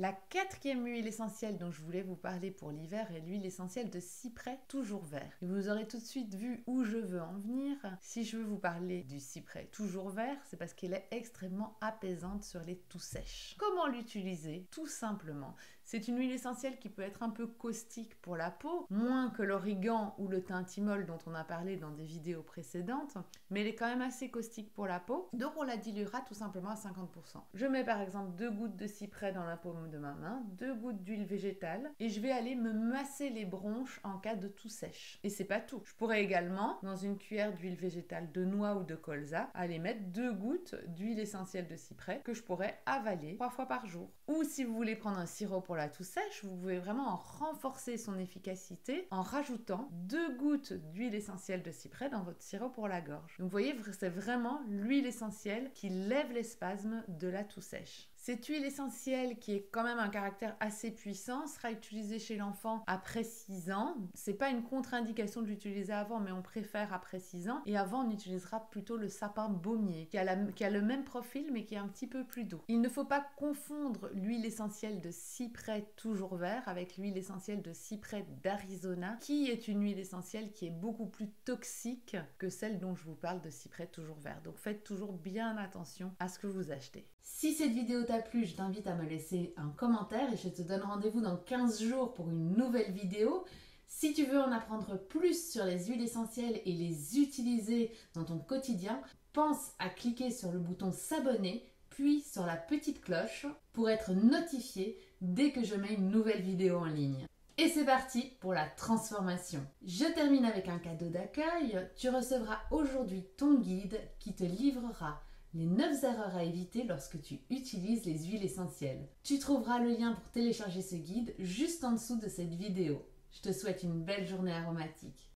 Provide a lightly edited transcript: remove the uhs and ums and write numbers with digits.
La quatrième huile essentielle dont je voulais vous parler pour l'hiver est l'huile essentielle de cyprès toujours vert. Et vous aurez tout de suite vu où je veux en venir. Si je veux vous parler du cyprès toujours vert, c'est parce qu'elle est extrêmement apaisante sur les toux sèches. Comment l'utiliser? Tout simplement. C'est une huile essentielle qui peut être un peu caustique pour la peau, moins que l'origan ou le thym dont on a parlé dans des vidéos précédentes, mais elle est quand même assez caustique pour la peau, donc on la diluera tout simplement à 50%. Je mets par exemple 2 gouttes de cyprès dans la paume de ma main, 2 gouttes d'huile végétale, et je vais aller me masser les bronches en cas de toux sèche. Et c'est pas tout. Je pourrais également, dans une cuillère d'huile végétale de noix ou de colza, aller mettre 2 gouttes d'huile essentielle de cyprès que je pourrais avaler 3 fois par jour. Ou si vous voulez prendre un sirop pour la toux sèche, vous pouvez vraiment en renforcer son efficacité en rajoutant 2 gouttes d'huile essentielle de cyprès dans votre sirop pour la gorge. Donc vous voyez, c'est vraiment l'huile essentielle qui lève les spasmes de la toux sèche. Cette huile essentielle, qui est quand même un caractère assez puissant, sera utilisée chez l'enfant après 6 ans. C'est pas une contre-indication de l'utiliser avant, mais on préfère après 6 ans. Et avant, on utilisera plutôt le sapin baumier, qui a le même profil, mais qui est un petit peu plus doux. Il ne faut pas confondre l'huile essentielle de cyprès toujours vert avec l'huile essentielle de cyprès d'Arizona, qui est une huile essentielle qui est beaucoup plus toxique que celle dont je vous parle de cyprès toujours vert. Donc faites toujours bien attention à ce que vous achetez. Si cette vidéo t'a plu, je t'invite à me laisser un commentaire et je te donne rendez-vous dans 15 jours pour une nouvelle vidéo. Si tu veux en apprendre plus sur les huiles essentielles et les utiliser dans ton quotidien, pense à cliquer sur le bouton s'abonner, puis sur la petite cloche pour être notifié dès que je mets une nouvelle vidéo en ligne. Et c'est parti pour la transformation. Je termine avec un cadeau d'accueil. Tu recevras aujourd'hui ton guide qui te livrera les 9 erreurs à éviter lorsque tu utilises les huiles essentielles. Tu trouveras le lien pour télécharger ce guide juste en dessous de cette vidéo. Je te souhaite une belle journée aromatique.